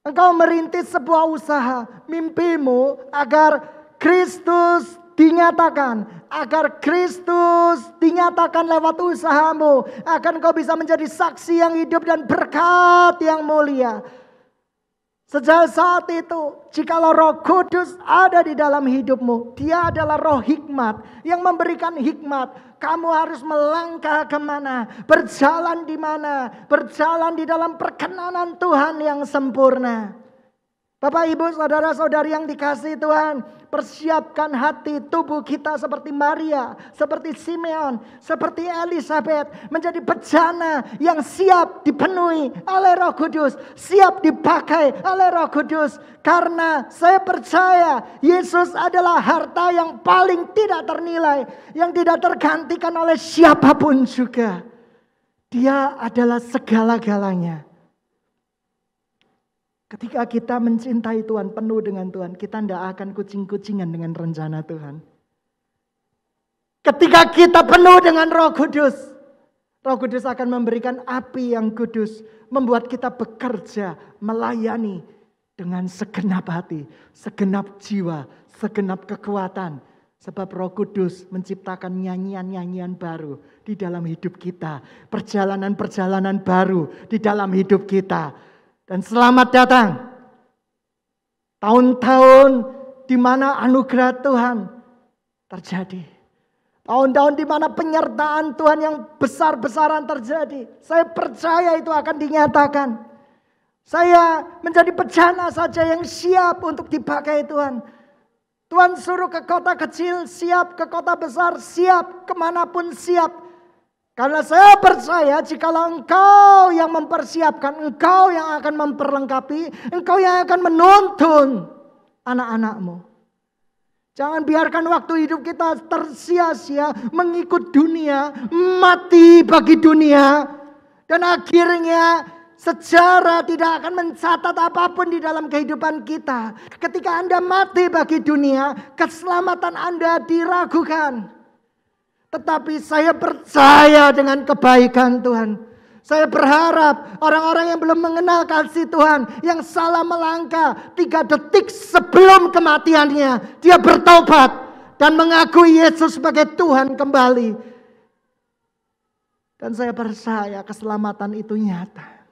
Engkau merintis sebuah usaha, mimpimu agar Kristus dinyatakan. Agar Kristus dinyatakan lewat usahamu. Agar engkau bisa menjadi saksi yang hidup dan berkat yang mulia. Sejak saat itu, jikalau Roh Kudus ada di dalam hidupmu, Dia adalah roh hikmat yang memberikan hikmat. Kamu harus melangkah kemana, berjalan di mana, berjalan di dalam perkenanan Tuhan yang sempurna. Bapak, Ibu, saudara-saudari yang dikasihi Tuhan, persiapkan hati tubuh kita seperti Maria, seperti Simeon, seperti Elisabeth, menjadi bejana yang siap dipenuhi oleh Roh Kudus, siap dipakai oleh Roh Kudus. Karena saya percaya Yesus adalah harta yang paling tidak ternilai, yang tidak tergantikan oleh siapapun juga. Dia adalah segala-galanya. Ketika kita mencintai Tuhan, penuh dengan Tuhan, kita tidak akan kucing-kucingan dengan rencana Tuhan. Ketika kita penuh dengan Roh Kudus, Roh Kudus akan memberikan api yang kudus, membuat kita bekerja, melayani dengan segenap hati, segenap jiwa, segenap kekuatan. Sebab Roh Kudus menciptakan nyanyian-nyanyian baru di dalam hidup kita, perjalanan-perjalanan baru di dalam hidup kita. Dan selamat datang tahun-tahun di mana anugerah Tuhan terjadi. Tahun-tahun di mana penyertaan Tuhan yang besar-besaran terjadi. Saya percaya itu akan dinyatakan. Saya menjadi bejana saja yang siap untuk dipakai Tuhan. Tuhan suruh ke kota kecil siap, ke kota besar siap, kemanapun siap. Karena saya percaya jikalau engkau yang mempersiapkan, engkau yang akan memperlengkapi, engkau yang akan menuntun anak-anakmu. Jangan biarkan waktu hidup kita tersia-sia mengikut dunia, mati bagi dunia. Dan akhirnya sejarah tidak akan mencatat apapun di dalam kehidupan kita. Ketika Anda mati bagi dunia, keselamatan Anda diragukan. Tetapi saya percaya dengan kebaikan Tuhan. Saya berharap orang-orang yang belum mengenal kasih Tuhan, yang salah melangkah 3 detik sebelum kematiannya, dia bertobat dan mengakui Yesus sebagai Tuhan kembali. Dan saya percaya keselamatan itu nyata.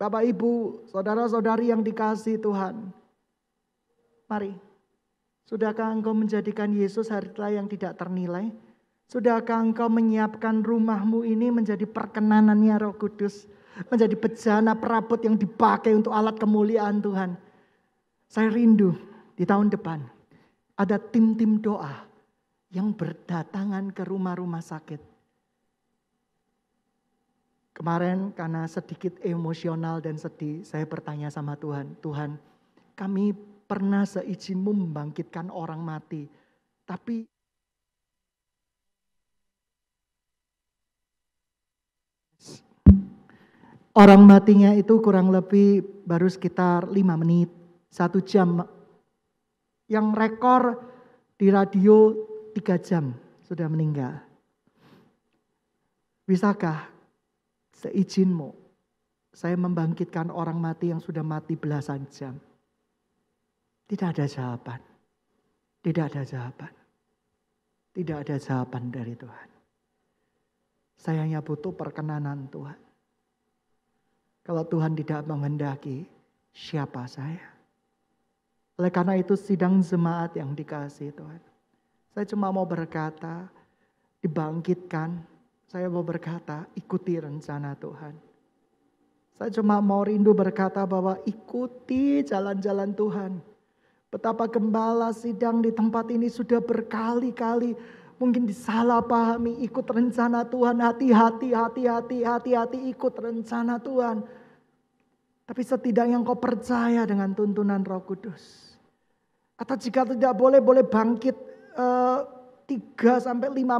Bapak, Ibu, saudara-saudari yang dikasihi Tuhan, mari. Sudahkah engkau menjadikan Yesus harta yang tidak ternilai? Sudahkah engkau menyiapkan rumahmu ini menjadi perkenanannya Roh Kudus? Menjadi bejana perabot yang dipakai untuk alat kemuliaan Tuhan. Saya rindu di tahun depan ada tim-tim doa yang berdatangan ke rumah-rumah sakit. Kemarin karena sedikit emosional dan sedih, saya bertanya sama Tuhan, Tuhan, kami pernah seizin-Mu membangkitkan orang mati, tapi orang matinya itu kurang lebih baru sekitar 5 menit, 1 jam. Yang rekor di radio 3 jam sudah meninggal. Bisakah seizin-Mu saya membangkitkan orang mati yang sudah mati belasan jam? Tidak ada jawaban. Tidak ada jawaban. Tidak ada jawaban dari Tuhan. Saya hanya butuh perkenanan Tuhan. Kalau Tuhan tidak menghendaki, siapa saya? Oleh karena itu sidang jemaat yang dikasihi Tuhan. Saya cuma mau berkata, dibangkitkan. Saya mau berkata, ikuti rencana Tuhan. Saya cuma mau rindu berkata bahwa ikuti jalan-jalan Tuhan. Betapa gembala sidang di tempat ini sudah berkali-kali Mungkin disalahpahami ikut rencana Tuhan. Hati-hati ikut rencana Tuhan. Tapi setidaknya engkau percaya dengan tuntunan Roh Kudus. Atau jika tidak boleh bangkit 3-5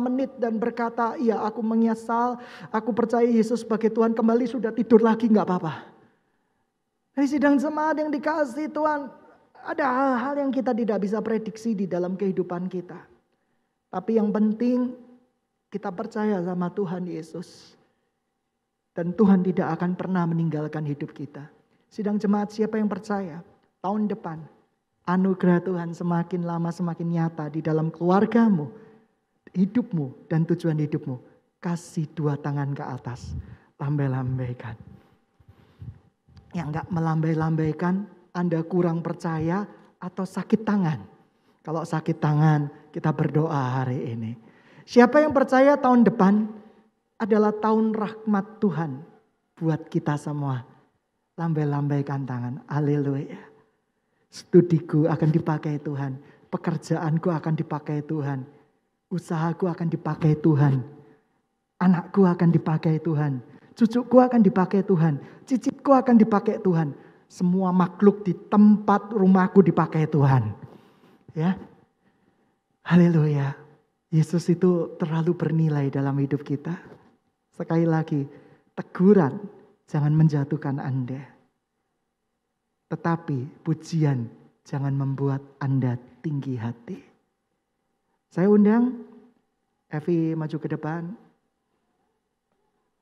menit dan berkata, iya aku menyesal, aku percaya Yesus sebagai Tuhan, kembali sudah tidur lagi gak apa-apa. Dari sidang jemaat yang dikasih Tuhan, ada hal-hal yang kita tidak bisa prediksi di dalam kehidupan kita. Tapi yang penting kita percaya sama Tuhan Yesus. Dan Tuhan tidak akan pernah meninggalkan hidup kita. Sidang jemaat, siapa yang percaya? Tahun depan anugerah Tuhan semakin lama semakin nyata di dalam keluargamu, hidupmu dan tujuan hidupmu. Kasih 2 tangan ke atas, lambai-lambaikan. Yang gak melambai-lambaikan, Anda kurang percaya atau sakit tangan. Kalau sakit tangan, kita berdoa hari ini. Siapa yang percaya tahun depan adalah tahun rahmat Tuhan buat kita semua. Lambai-lambaikan tangan, haleluya. Studiku akan dipakai Tuhan, pekerjaanku akan dipakai Tuhan, usahaku akan dipakai Tuhan, anakku akan dipakai Tuhan, cucuku akan dipakai Tuhan, cicitku akan dipakai Tuhan. Semua makhluk di tempat rumahku dipakai Tuhan. Ya, haleluya. Yesus itu terlalu bernilai dalam hidup kita. Sekali lagi, teguran jangan menjatuhkan Anda. Tetapi pujian jangan membuat Anda tinggi hati. Saya undang Evi maju ke depan.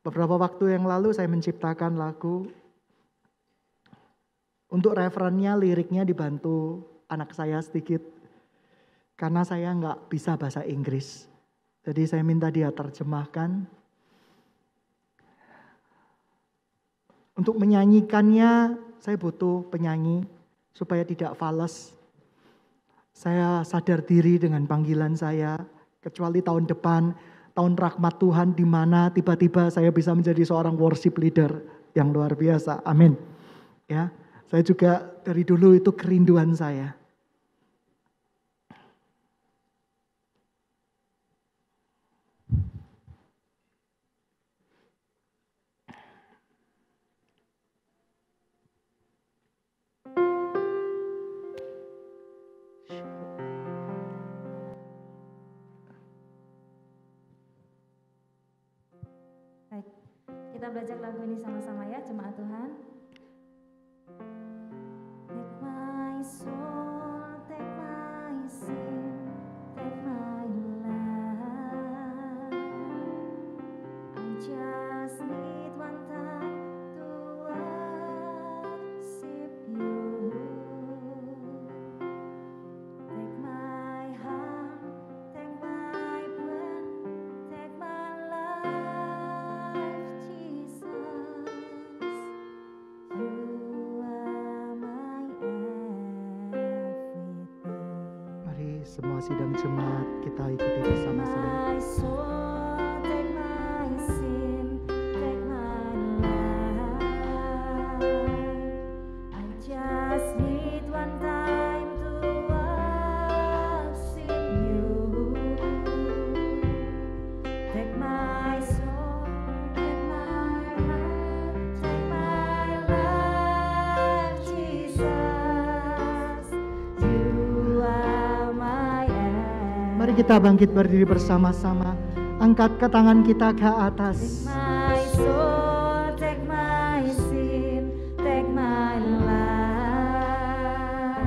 Beberapa waktu yang lalu saya menciptakan lagu. Untuk referennya, liriknya dibantu anak saya sedikit. Karena saya nggak bisa bahasa Inggris. Jadi saya minta dia terjemahkan. Untuk menyanyikannya, saya butuh penyanyi supaya tidak fales. Saya sadar diri dengan panggilan saya. Kecuali tahun depan, tahun rahmat Tuhan, di mana tiba-tiba saya bisa menjadi seorang worship leader yang luar biasa. Amin. Ya, saya juga dari dulu itu kerinduan saya. Baik, kita belajar lagu ini sama-sama ya, jemaat Tuhan. Take my soul, take my sin, take my life. I just need one time to worship you. Take my heart, take my breath, take my life, Jesus. You are my everything. Mari semua sidang jemaat kita ikuti bersama-sama. My soul, take my sin, take my life. I just need one time to worship you. Take my soul, take my heart, take my life, Jesus. You are my Mari kita bangkit berdiri bersama-sama. Angkat ke tangan kita ke atas. Take my soul, take my sin, take my life.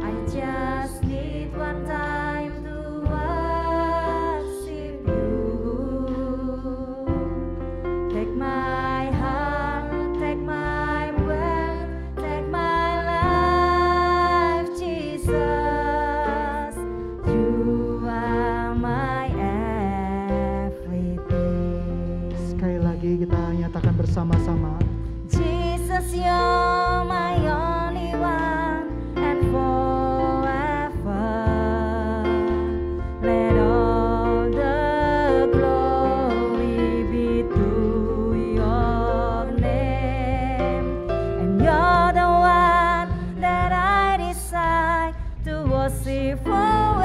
I just need one time to worship you. Take my heart, take my breath, take my life, Jesus. You are my everything. Sekali lagi kita nyatakan bersama-sama. Jesus, you're my only one, and forever let all the glory be to your name. And you're the one that I decide to worship forever.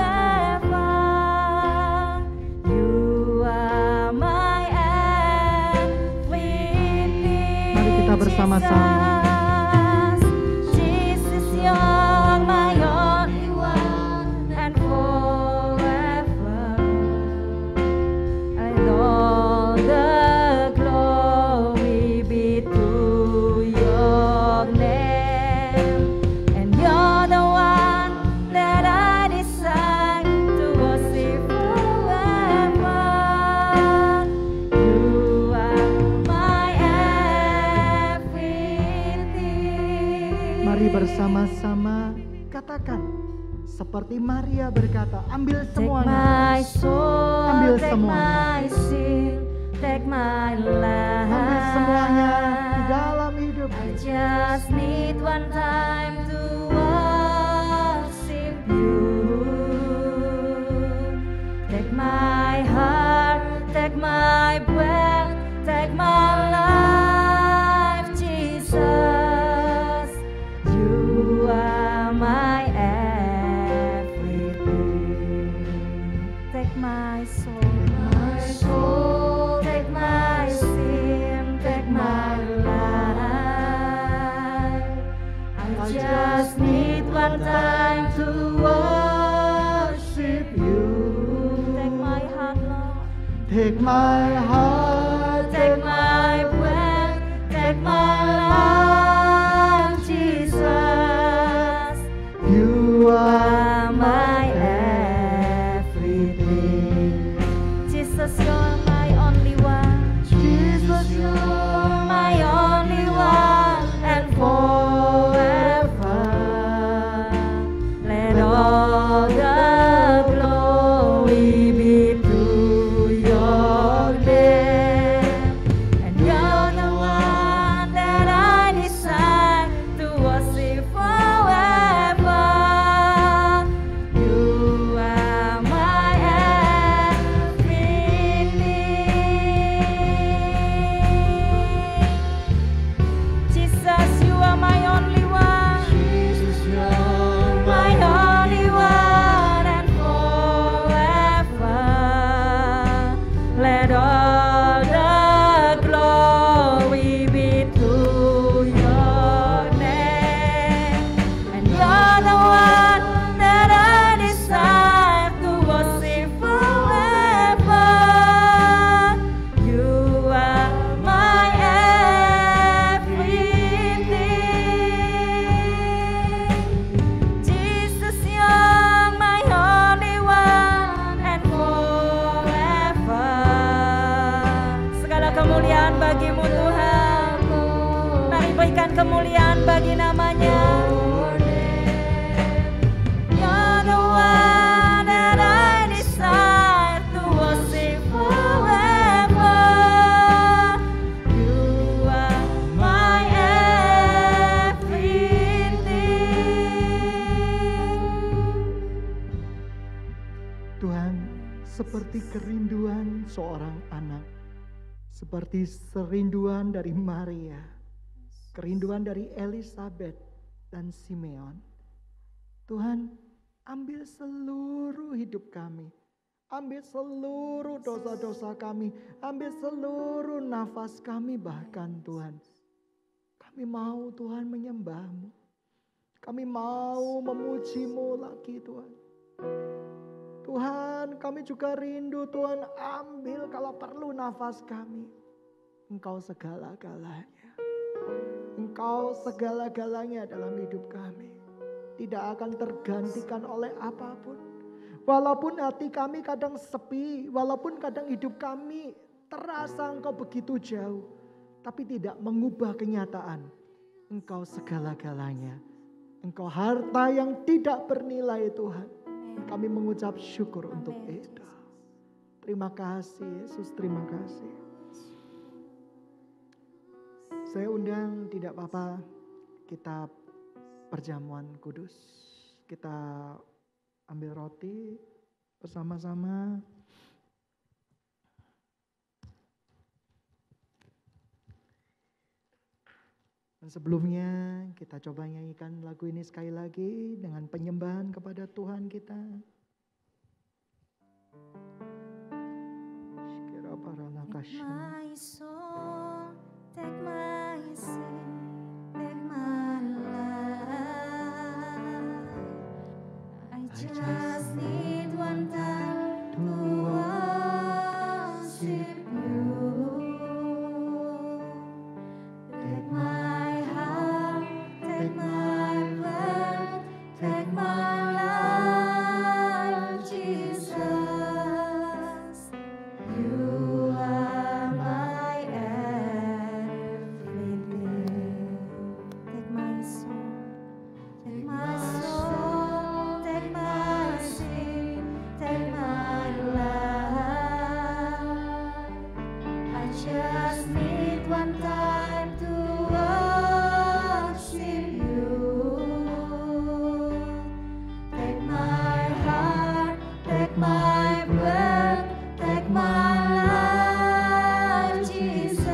bersama-sama. Jesus, you're my only one, and forever, and all the glory be to your name. And you're the one that I desire to worship forever. You are my everything. Mari bersama-sama katakan seperti Maria berkata, ambil Take my semuanya. soul, Ambil take semuanya. my sin, take my life. Ambil semuanya di dalam hidupku. I just need one time to worship you. Take my heart, take my breath, take my life, Jesus. You are my everything. Take my soul, take my sin, take my life. I just need one time to worship you. Take my heart, Lord. Take my heart, Take my breath, take my life, Jesus. you You are are my everything. Jesus, you're my only one. Jesus, you're my only one, and forever, let all the glory be to your name. And you're the one that I desire to worship forever. You are my everything. Jesus, you are my only one. Jesus, you're My only one, and forever, let all the glory be to your name. And you're the one that I desire to worship forever. You are my everything. Jesus, you're my only one, and forever. Segala kemuliaan bagimu Tuhan. Mari berikan kemuliaan bagi namanya. You're the one that I desire to worship forever. You are my everything. Tuhan, seperti kerinduan seorang anak, seperti kerinduan dari Maria, kerinduan dari Elizabeth dan Simeon. Tuhan, ambil seluruh hidup kami, ambil seluruh dosa-dosa kami, ambil seluruh nafas kami bahkan Tuhan. Kami mau Tuhan menyembah-Mu, kami mau memuji-Mu lagi Tuhan. Tuhan, kami juga rindu Tuhan, ambil kalau perlu nafas kami. Engkau segala-galanya. Engkau segala-galanya dalam hidup kami. Tidak akan tergantikan oleh apapun. Walaupun hati kami kadang sepi, walaupun kadang hidup kami terasa Engkau begitu jauh, tapi tidak mengubah kenyataan. Engkau segala-galanya. Engkau harta yang tidak bernilai Tuhan. Kami mengucap syukur untuk itu. Terima kasih Yesus, terima kasih. Saya undang, tidak apa-apa, kita perjamuan kudus. Kita ambil roti bersama-sama. Dan sebelumnya kita coba nyanyikan lagu ini sekali lagi dengan penyembahan kepada Tuhan kita. Take my soul, take my sin, just need one time to worship you. Take my heart, take my breath, take my life, Jesus. You are my everything. Take my soul, take my soul, take my sin, take my life. I just need one time to worship you. Take my heart, take my breath, take my life, Jesus.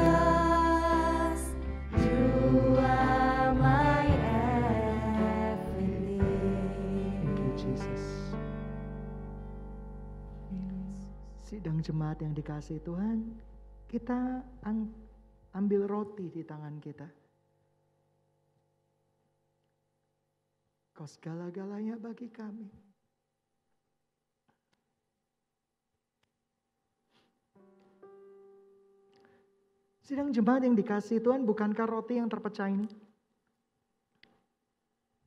You are my everything. Thank you, Jesus. Sidang jemaat yang dikasihi Tuhan, kita ambil roti di tangan kita. Kau segala-galanya bagi kami. Sidang jemaat yang dikasihi Tuhan, bukankah roti yang terpecah ini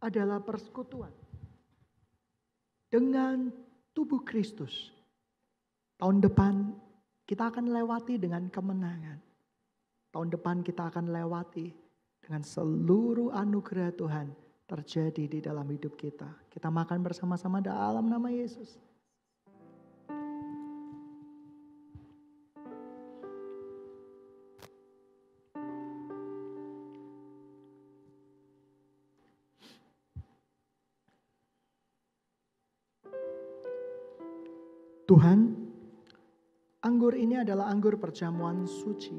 adalah persekutuan dengan tubuh Kristus? Tahun depan kita akan lewati dengan kemenangan. Tahun depan kita akan lewati dengan seluruh anugerah Tuhan terjadi di dalam hidup kita. Kita makan bersama-sama dalam nama Yesus. Tuhan, anggur ini adalah anggur perjamuan suci.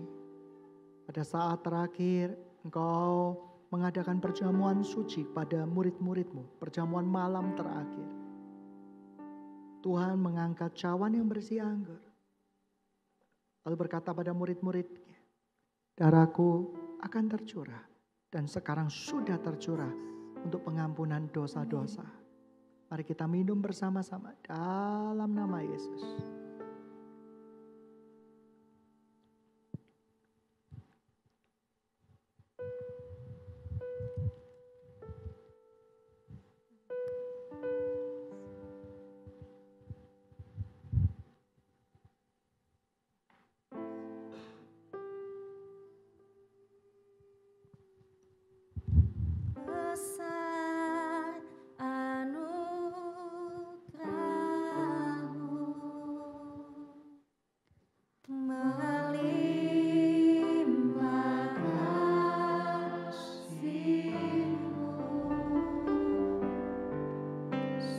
Pada saat terakhir Engkau mengadakan perjamuan suci pada murid-murid-Mu, perjamuan malam terakhir. Tuhan mengangkat cawan yang berisi anggur. Lalu berkata pada murid-muridnya, darahku akan tercurah dan sekarang sudah tercurah untuk pengampunan dosa-dosa. Mari kita minum bersama-sama dalam nama Yesus. Besar anugerah-Mu, melimpah kasih-Mu,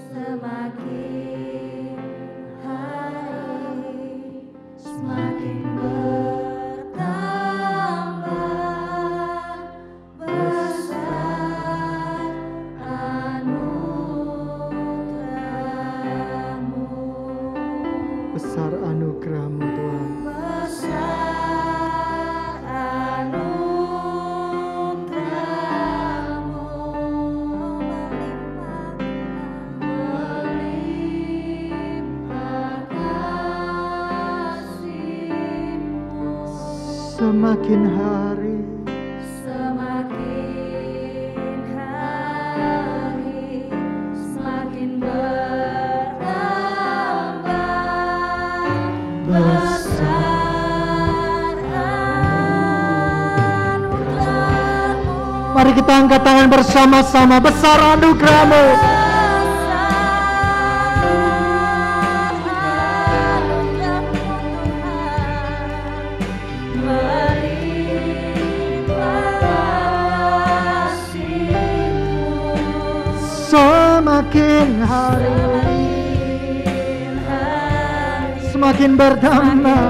semakin hari semakin bertambah besar anugerah-Mu. Besar anugerah-Mu Tuhan. Besar anugerah-Mu, melimpah kasih-Mu, Semakin hari semakin hari semakin bertambah besar anugerah-Mu. mari kita angkat tangan bersama-sama. Besar anugerah-Mu. Semakin hari semakin bertambah.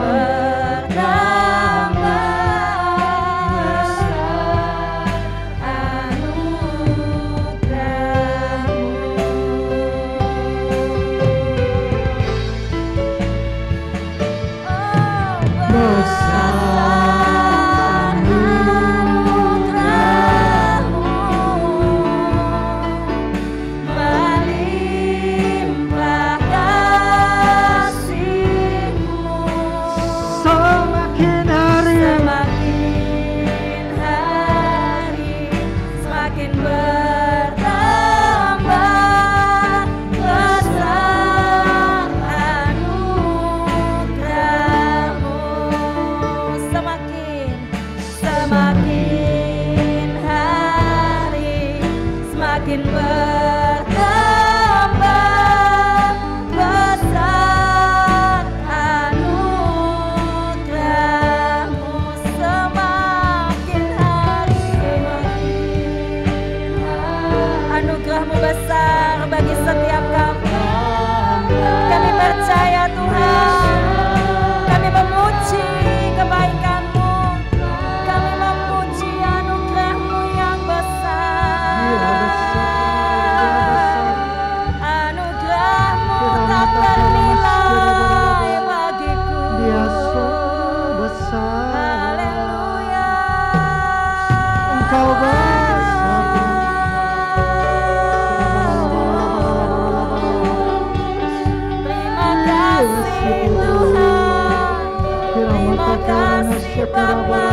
Bapa,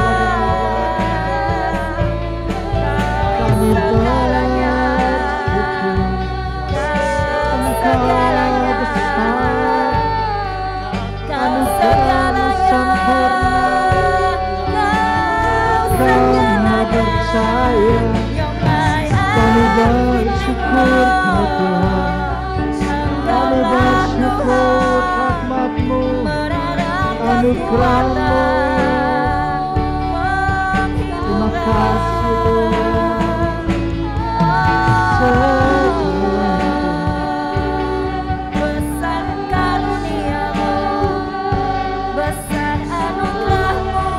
Kau segalanya, Kau segalanya, Kau segalanya, Kau percaya, kami bersyukur Tuhan, kami bersyukur rahmat-Mu, anugerah-Mu. Terima kasih Tuhan. Besar karunia-Mu, besar anugerah-Mu,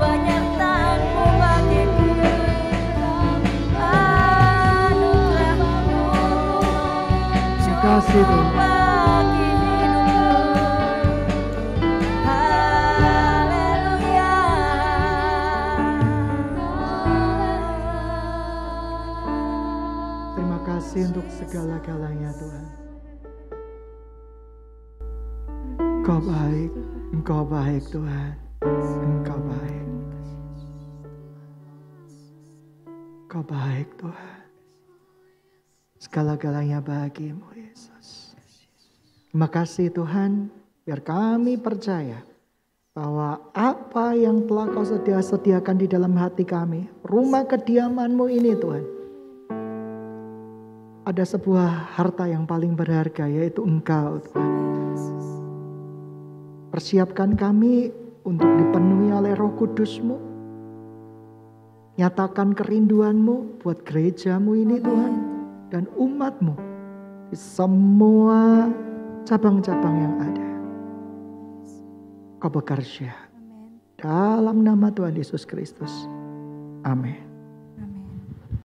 penyertaan-Mu bagiku, anugerah-Mu Terima kasih Tuhan. bagi hidupku. Haleluya. Terima kasih untuk segala-galanya Tuhan. Engkau baik, Engkau baik Tuhan, Engkau baik. Engkau baik Tuhan. Segala-galanya bagimu Yesus. Terima kasih Tuhan, biar kami percaya bahwa apa yang telah Kau sediakan di dalam hati kami, rumah kediaman-Mu ini Tuhan, ada sebuah harta yang paling berharga, yaitu Engkau Tuhan. Persiapkan kami untuk dipenuhi oleh Roh Kudus-Mu. Nyatakan kerinduan-Mu buat gereja-Mu ini Tuhan, dan umat-Mu di semua cabang-cabang yang ada. Kau bekerja dalam nama Tuhan Yesus Kristus. Amin.